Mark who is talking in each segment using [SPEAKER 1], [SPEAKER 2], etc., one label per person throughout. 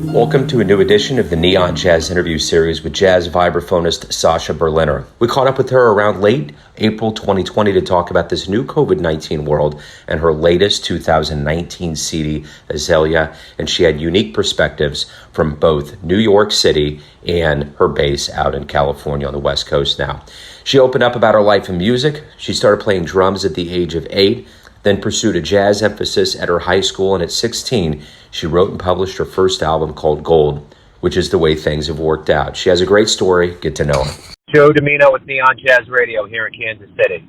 [SPEAKER 1] Welcome to a new edition of the Neon Jazz interview series with Jazz Vibraphonist Sasha Berliner. We caught up with her around late April 2020 to talk about this new COVID-19 world and her latest 2019 CD, Azalea, and she had unique perspectives from both New York City and her base out in California on the West Coast now. She opened up about her life in music. She started playing drums at the age of 8, then pursued a jazz emphasis at her high school, and at 16, she wrote and published her first album called Gold, which is the way things have worked out. She has a great story. Get to know her.
[SPEAKER 2] Joe Domino with Neon Jazz Radio here in Kansas City.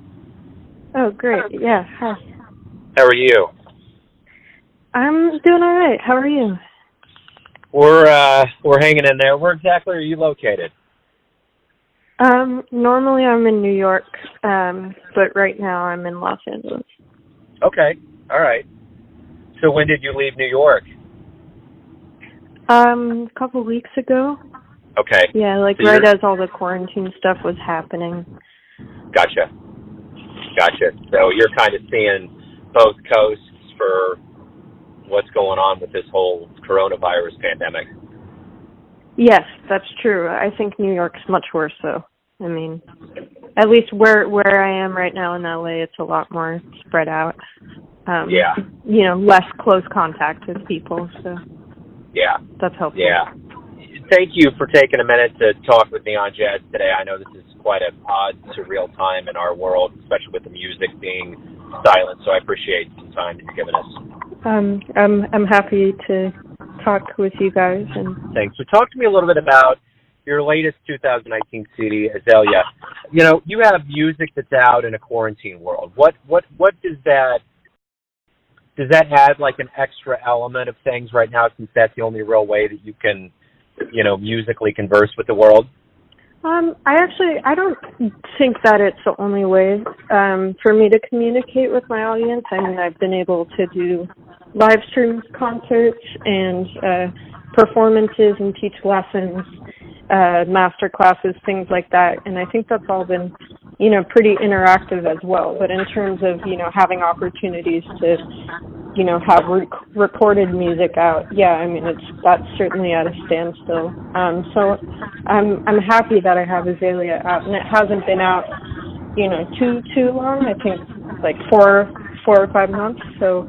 [SPEAKER 3] Oh, great. Yeah, hi.
[SPEAKER 2] How are you?
[SPEAKER 3] I'm doing all right. How are you?
[SPEAKER 2] We're hanging in there. Where exactly are you located?
[SPEAKER 3] Normally I'm in New York, but right now I'm in Los Angeles.
[SPEAKER 2] Okay. All right. So when did you leave New York?
[SPEAKER 3] A couple weeks ago.
[SPEAKER 2] Okay.
[SPEAKER 3] Yeah, like
[SPEAKER 2] so
[SPEAKER 3] right as all the quarantine stuff was happening.
[SPEAKER 2] Gotcha. So you're kind of seeing both coasts for what's going on with this whole coronavirus pandemic.
[SPEAKER 3] Yes, that's true. I think New York's much worse, though. I mean, at least where I am right now in LA, it's a lot more spread out.
[SPEAKER 2] Yeah.
[SPEAKER 3] You know, less close contact with people, so
[SPEAKER 2] yeah,
[SPEAKER 3] that's helpful.
[SPEAKER 2] Yeah. Thank you for taking a minute to talk with Neon Jazz today. I know this is quite an odd, surreal time in our world, especially with the music being silent, so I appreciate some time that you've given us.
[SPEAKER 3] I'm happy to talk with you guys. And
[SPEAKER 2] thanks. So talk to me a little bit about your latest 2019 CD, Azalea. You know, you have music that's out in a quarantine world. What does that add like an extra element of things right now, since that's the only real way that you can, you know, musically converse with the world?
[SPEAKER 3] I don't think that it's the only way for me to communicate with my audience. I mean, I've been able to do live stream concerts and performances and teach lessons, master classes, things like that. And I think that's all been, you know, pretty interactive as well. But in terms of, you know, having opportunities to, you know, have recorded music out, yeah, I mean, that's certainly at a standstill. So I'm happy that I have Azalea out, and it hasn't been out, you know, too long. I think like four or 5 months. So,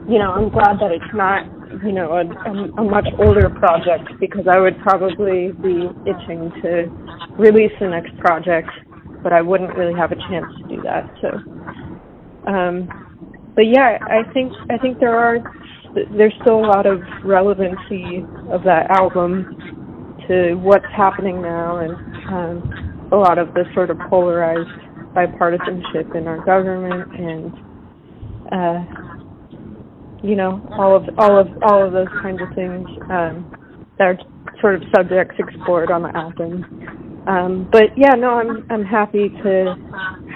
[SPEAKER 3] you know, I'm glad that it's not, you know, a much older project, because I would probably be itching to release the next project, but I wouldn't really have a chance to do that. So, but yeah, I think there's still a lot of relevancy of that album to what's happening now, and a lot of the sort of polarized bipartisanship in our government, and you know, all of those kinds of things that are sort of subjects explored on the album. But yeah, no, I'm happy to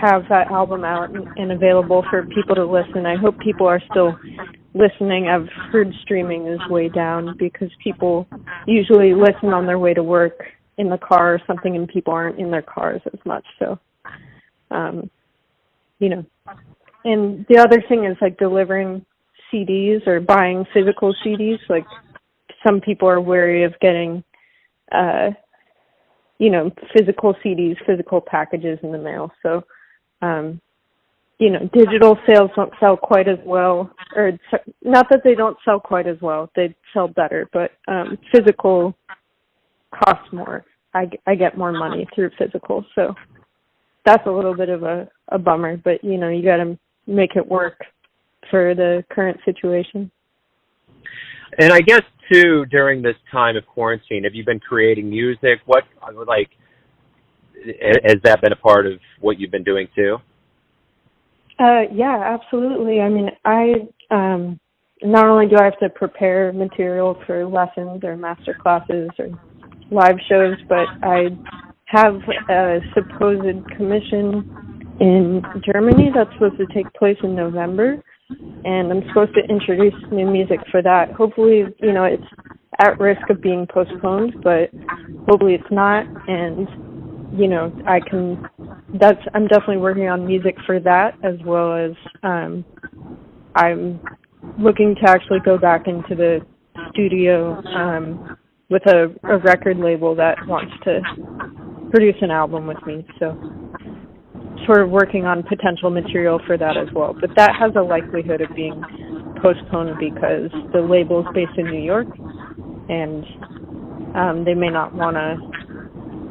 [SPEAKER 3] have that album out and available for people to listen. I hope people are still listening. I've heard streaming is way down because people usually listen on their way to work, in the car or something, and people aren't in their cars as much. So, you know, and the other thing is like delivering CDs or buying physical CDs. Like, some people are wary of getting, you know, physical CDs, physical packages in the mail. So, you know, digital sales don't sell quite as well, or not that they don't sell quite as well, they sell better, but physical costs more. I get more money through physical, so that's a little bit of a bummer, but, you know, you got to make it work for the current situation.
[SPEAKER 2] And I guess, too, during this time of quarantine, have you been creating music? What, like, has that been a part of what you've been doing, too?
[SPEAKER 3] Yeah, absolutely. I mean, not only do I have to prepare material for lessons or master classes or live shows, but I have a supposed commission in Germany that's supposed to take place in November, and I'm supposed to introduce new music for that. Hopefully, you know, it's at risk of being postponed, but hopefully it's not, and, you know, I'm definitely working on music for that, as well as I'm looking to actually go back into the studio with a record label that wants to produce an album with me. So sort of working on potential material for that as well. But that has a likelihood of being postponed because the label's based in New York, and they may not want to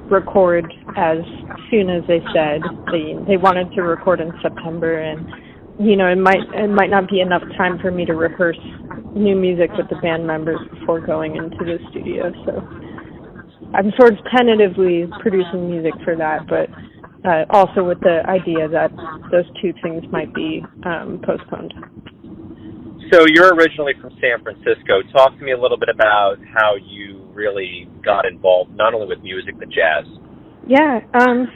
[SPEAKER 3] record as soon as they said. They wanted to record in September, and it might not be enough time for me to rehearse new music with the band members before going into the studio. So I'm sort of tentatively producing music for that, but also with the idea that those two things might be postponed.
[SPEAKER 2] So you're originally from San Francisco. Talk to me a little bit about how you really got involved, not only with music, but jazz.
[SPEAKER 3] Yeah,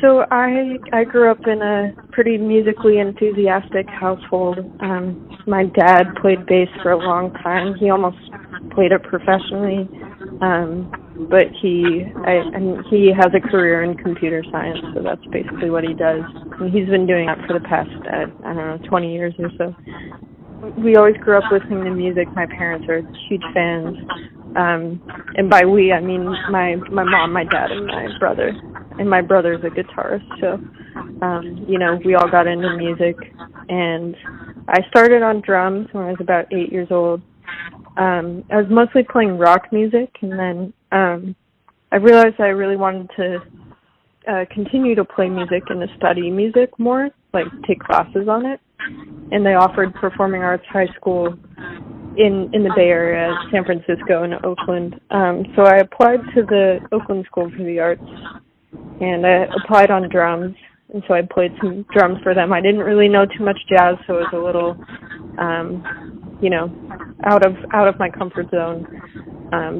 [SPEAKER 3] so I grew up in a pretty musically enthusiastic household. My dad played bass for a long time. He almost played it professionally, but he has a career in computer science, so that's basically what he does. And he's been doing that for the past, 20 years or so. We always grew up listening to music. My parents are huge fans. And by we, I mean my mom, my dad, and my brother. And my brother's a guitarist, so, we all got into music. And I started on drums when I was about 8 years old. I was mostly playing rock music, and then I realized I really wanted to continue to play music and to study music more, like take classes on it. And they offered performing arts high school in the Bay Area, San Francisco and Oakland. So I applied to the Oakland School for the Arts, and I applied on drums, and so I played some drums for them. I didn't really know too much jazz, so it was a little, out of my comfort zone.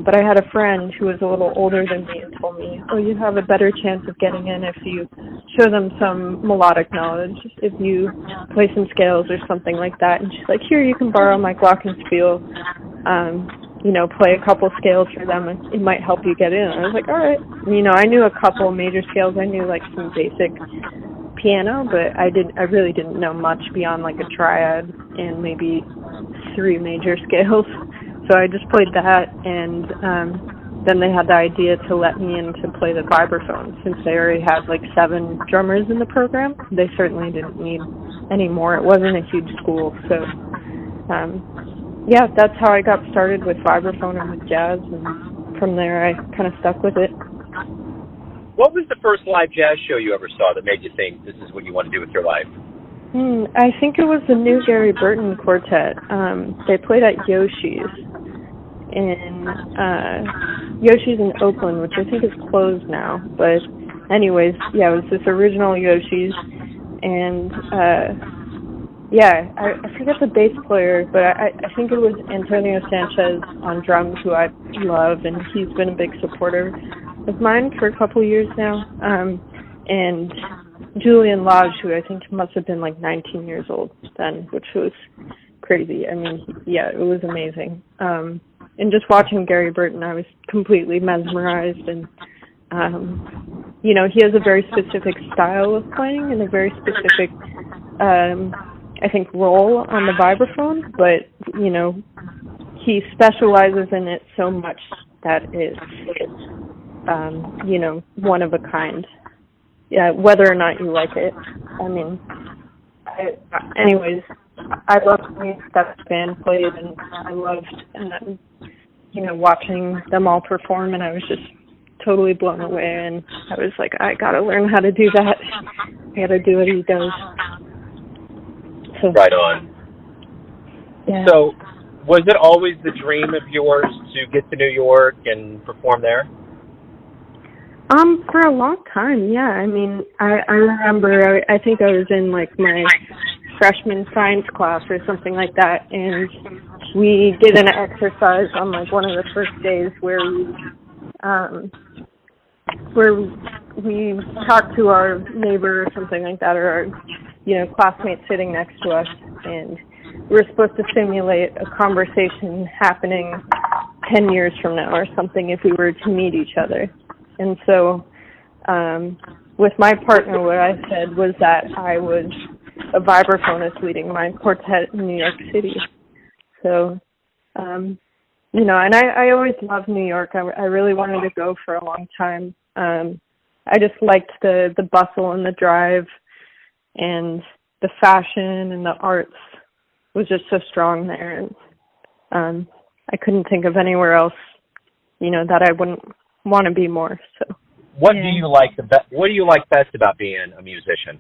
[SPEAKER 3] But I had a friend who was a little older than me and told me, you have a better chance of getting in if you show them some melodic knowledge, if you play some scales or something like that. And she's like, here, you can borrow my glockenspiel, play a couple scales for them, and it might help you get in. I was like, all right. I knew a couple major scales. I knew, like, some basic piano, but I really didn't know much beyond, like, a triad and maybe 3 major scales. So I just played that, and then they had the idea to let me in to play the vibraphone. Since they already had like 7 drummers in the program, they certainly didn't need any more. It wasn't a huge school, so that's how I got started with vibraphone and with jazz, and from there I kind of stuck with it.
[SPEAKER 2] What was the first live jazz show you ever saw that made you think this is what you want to do with your life?
[SPEAKER 3] I think it was the new Gary Burton Quartet. They played at Yoshi's in Oakland, which I think is closed now. But anyways, it was this original Yoshi's, and I forget the bass player, but I think it was Antonio Sanchez on drums, who I love, and he's been a big supporter of mine for a couple years now. And Julian Lodge, who I think must have been like 19 years old then, which was crazy. I mean, it was amazing. And just watching Gary Burton, I was completely mesmerized. And, he has a very specific style of playing and a very specific, I think, role on the vibraphone. But, he specializes in it so much that it's, one of a kind. Yeah, whether or not you like it. I mean, I loved the way that band played, and I loved, watching them all perform, and I was just totally blown away, and I was like, I gotta learn how to do that. I gotta do what he does. So,
[SPEAKER 2] right on.
[SPEAKER 3] Yeah.
[SPEAKER 2] So, was it always the dream of yours to get to New York and perform there?
[SPEAKER 3] For a long time, yeah. I mean, I remember, I think I was in, like, my freshman science class or something like that, and we did an exercise on, like, one of the first days where we talked to our neighbor or something like that, or our, classmate sitting next to us, and we were supposed to simulate a conversation happening 10 years from now or something if we were to meet each other. And so with my partner, what I said was that I was a vibraphonist leading my quartet in New York City. So, and I always loved New York. I really wanted to go for a long time. I just liked the bustle and the drive, and the fashion and the arts was just so strong there. And I couldn't think of anywhere else, that I wouldn't want to be more. So,
[SPEAKER 2] what do you like What do you like best about being a musician?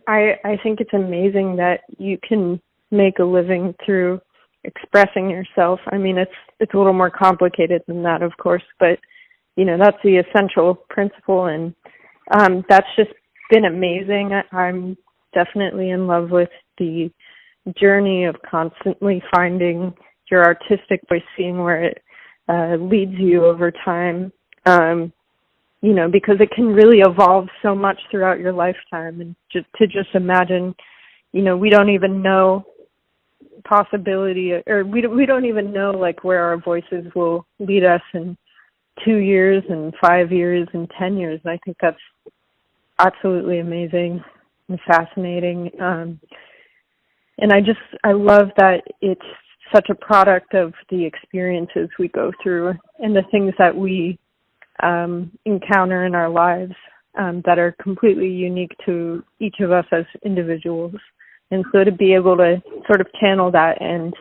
[SPEAKER 3] I think it's amazing that you can make a living through expressing yourself. I mean, it's a little more complicated than that, of course, but that's the essential principle, and that's just been amazing. I'm definitely in love with the journey of constantly finding your artistic voice, seeing where it leads you over time, because it can really evolve so much throughout your lifetime. And just imagine, we don't even know possibility, or we don't even know like where our voices will lead us in 2 years and 5 years and 10 years. And I think that's absolutely amazing and fascinating. And I love that it's such a product of the experiences we go through and the things that we encounter in our lives that are completely unique to each of us as individuals. And so to be able to sort of channel that and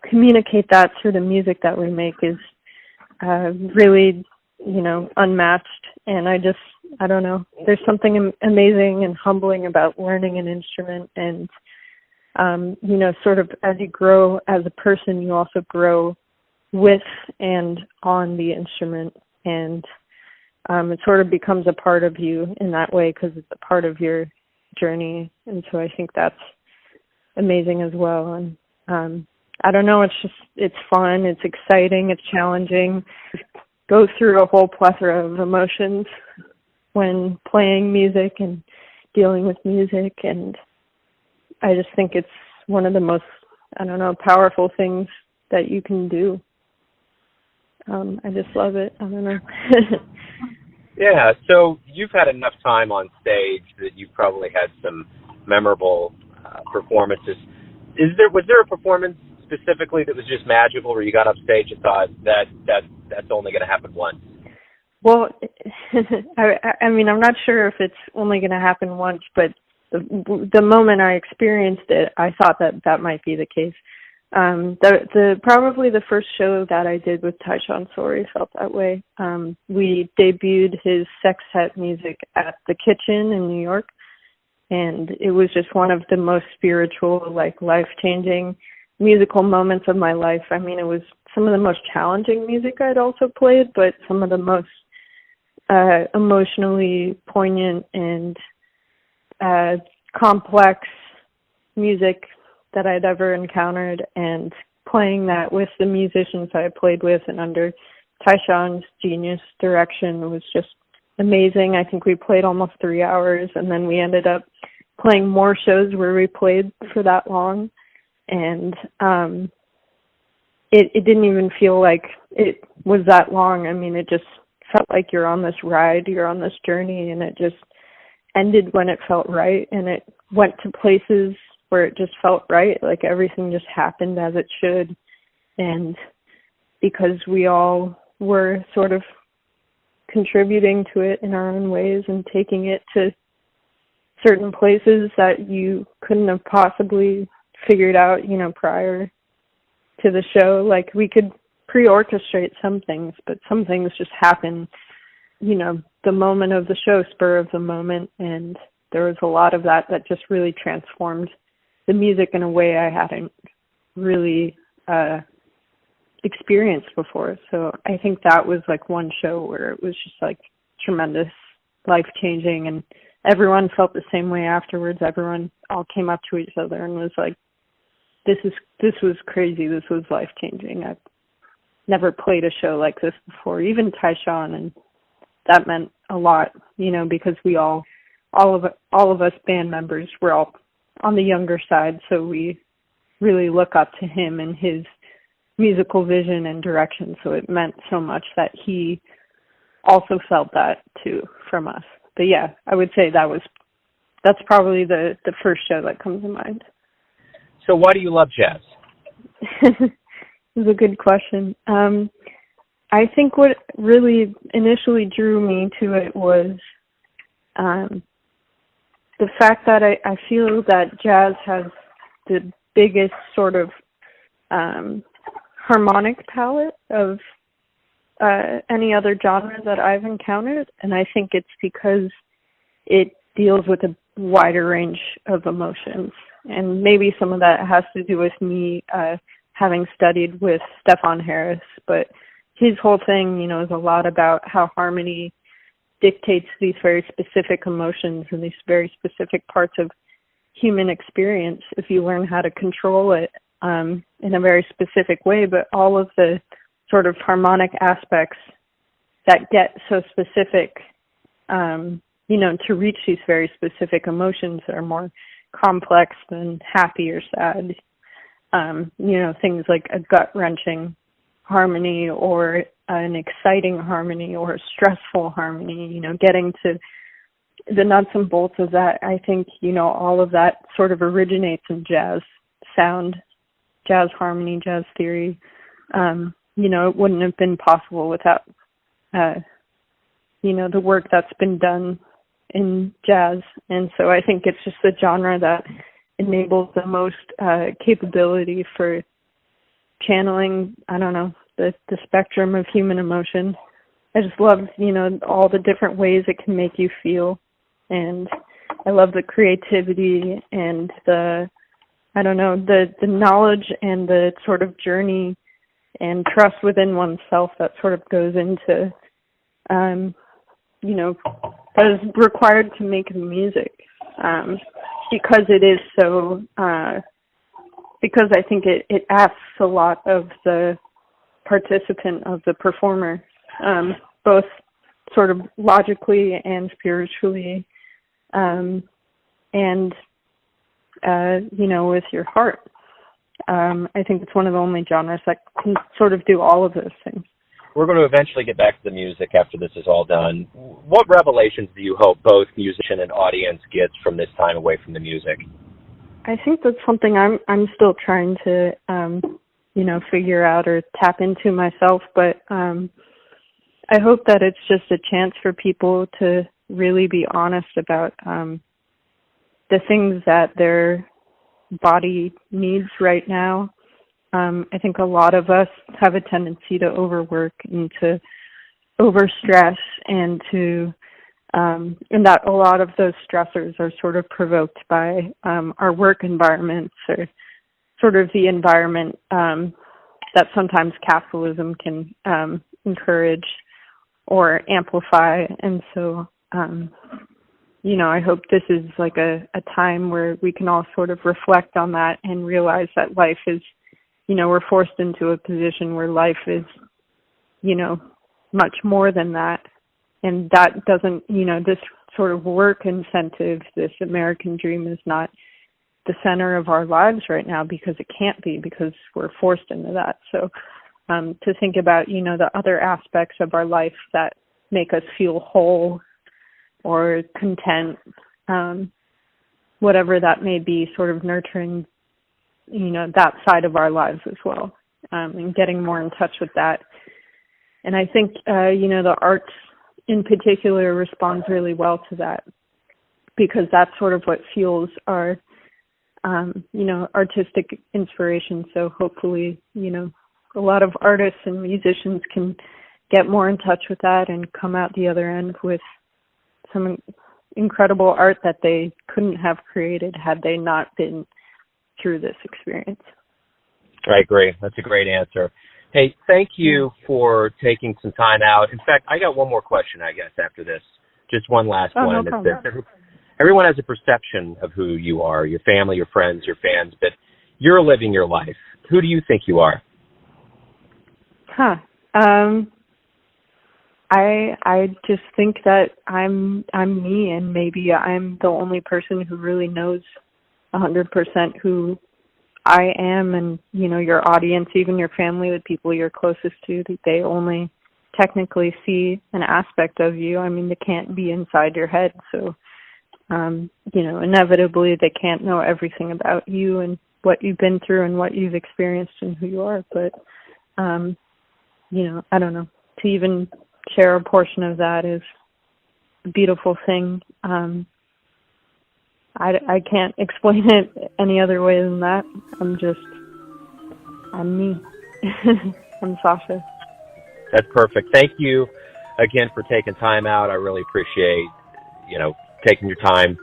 [SPEAKER 3] communicate that through the music that we make is really, unmatched. And I don't know, there's something amazing and humbling about learning an instrument. And, sort of as you grow as a person, you also grow with and on the instrument. And it sort of becomes a part of you in that way because it's a part of your journey. And so I think that's amazing as well. And I don't know, it's fun, it's exciting, it's challenging. Go through a whole plethora of emotions when playing music and dealing with music, and I just think it's one of the most, powerful things that you can do. I just love it. I don't know.
[SPEAKER 2] Yeah, so you've had enough time on stage that you've probably had some memorable performances. Was there a performance specifically that was just magical, where you got up stage and thought that's only going to happen once?
[SPEAKER 3] Well, I mean, I'm not sure if it's only going to happen once, but the moment I experienced it, I thought that might be the case. Probably the first show that I did with Tyshawn Sorey felt that way. We debuted his sextet music at the Kitchen in New York, and it was just one of the most spiritual, life-changing musical moments of my life. I mean, it was some of the most challenging music I'd also played, but some of the most emotionally poignant and complex music that I'd ever encountered, and playing that with the musicians I played with and under Tyshawn's genius direction was just amazing. I think we played almost 3 hours, and then we ended up playing more shows where we played for that long, and it didn't even feel like it was that long. I mean, it just felt like you're on this ride, you're on this journey, and it just ended when it felt right, and it went to places where it just felt right, like everything just happened as it should. And because we all were sort of contributing to it in our own ways and taking it to certain places that you couldn't have possibly figured out, prior to the show. Like, we could pre-orchestrate some things, but some things just happen, the moment of the show, spur of the moment. And there was a lot of that just really transformed the music in a way I hadn't really experienced before. So I think that was one show where it was just tremendous, life-changing, and everyone felt the same way afterwards. Everyone all came up to each other and was like, this was crazy, this was life-changing. I've never played a show like this before, even Tyshawn, and that meant a lot, because we all of us band members were all on the younger side, so we really look up to him and his musical vision and direction. So it meant so much that he also felt that too from us. But yeah, I would say that's probably the first show that comes to mind.
[SPEAKER 2] So why do you love jazz?
[SPEAKER 3] This is a good question. I think what really initially drew me to it was the fact that I feel that jazz has the biggest sort of harmonic palette of any other genre that I've encountered, and I think it's because it deals with a wider range of emotions, and maybe some of that has to do with me having studied with Stefan Harris, but his whole thing, is a lot about how harmony dictates these very specific emotions and these very specific parts of human experience if you learn how to control it in a very specific way. But all of the sort of harmonic aspects that get so specific, to reach these very specific emotions that are more complex than happy or sad. Things like a gut-wrenching harmony or an exciting harmony or a stressful harmony, getting to the nuts and bolts of that. I think, all of that sort of originates in jazz sound, jazz harmony, jazz theory. It wouldn't have been possible without, the work that's been done in jazz. And so I think it's just the genre that enables the most capability for channeling, the spectrum of human emotion. I just love, all the different ways it can make you feel. And I love the creativity and the knowledge and the sort of journey and trust within oneself that sort of goes into, that is required to make music, because it is so, because I think it asks a lot of the participant, of the performer, both sort of logically and spiritually, and with your heart. I think it's one of the only genres that can sort of do all of those things.
[SPEAKER 2] We're going to eventually get back to the music after this is all done. What revelations do you hope both musician and audience gets from this time away from the music?
[SPEAKER 3] I think that's something I'm still trying to, figure out or tap into myself. But I hope that it's just a chance for people to really be honest about the things that their body needs right now. I think a lot of us have a tendency to overwork and to overstress and to and that a lot of those stressors are sort of provoked by our work environments or sort of the environment that sometimes capitalism can encourage or amplify. And so, I hope this is like a time where we can all sort of reflect on that and realize that life is, we're forced into a position where life is, much more than that. And that doesn't, this sort of work incentive, this American dream is not the center of our lives right now, because it can't be, because we're forced into that. So to think about, the other aspects of our life that make us feel whole or content, whatever that may be, sort of nurturing, that side of our lives as well, and getting more in touch with that. And I think, the arts in particular responds really well to that, because that's sort of what fuels our, artistic inspiration. So hopefully, a lot of artists and musicians can get more in touch with that and come out the other end with some incredible art that they couldn't have created had they not been through this experience.
[SPEAKER 2] I agree. That's a great answer. Hey, thank you for taking some time out. In fact, I got one more question, I guess, after this. Just one last one.
[SPEAKER 3] No problem.
[SPEAKER 2] Everyone has a perception of who you are, your family, your friends, your fans, but you're living your life. Who do you think you are?
[SPEAKER 3] I just think that I'm me, and maybe I'm the only person who really knows 100% who I am. And, your audience, even your family, the people you're closest to, they only technically see an aspect of you. I mean, they can't be inside your head. So, inevitably they can't know everything about you. And what you've been through and what you've experienced and who you are. But, I don't know, to even share a portion of that is a beautiful thing. I can't explain it any other way than that. I'm me. I'm Sasha.
[SPEAKER 2] That's perfect. Thank you again for taking time out. I really appreciate, taking your time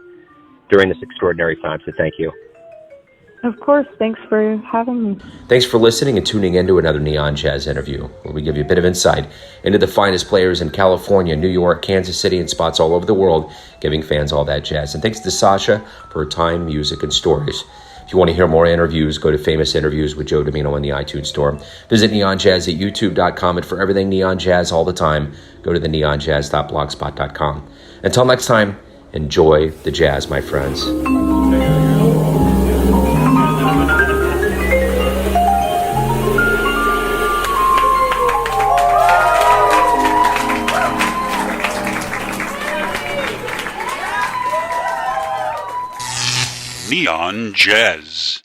[SPEAKER 2] during this extraordinary time. So thank you.
[SPEAKER 3] Of course. Thanks for having me.
[SPEAKER 1] Thanks for listening and tuning in to another Neon Jazz interview, where we give you a bit of insight into the finest players in California, New York, Kansas City, and spots all over the world, giving fans all that jazz. And thanks to Sasha for her time, music, and stories. If you want to hear more interviews, go to Famous Interviews with Joe Domino in the iTunes Store. Visit neonjazz at youtube.com, and for everything Neon Jazz all the time, go to the neonjazz.blogspot.com. Until next time, enjoy the jazz, my friends.
[SPEAKER 4] Neon Jazz.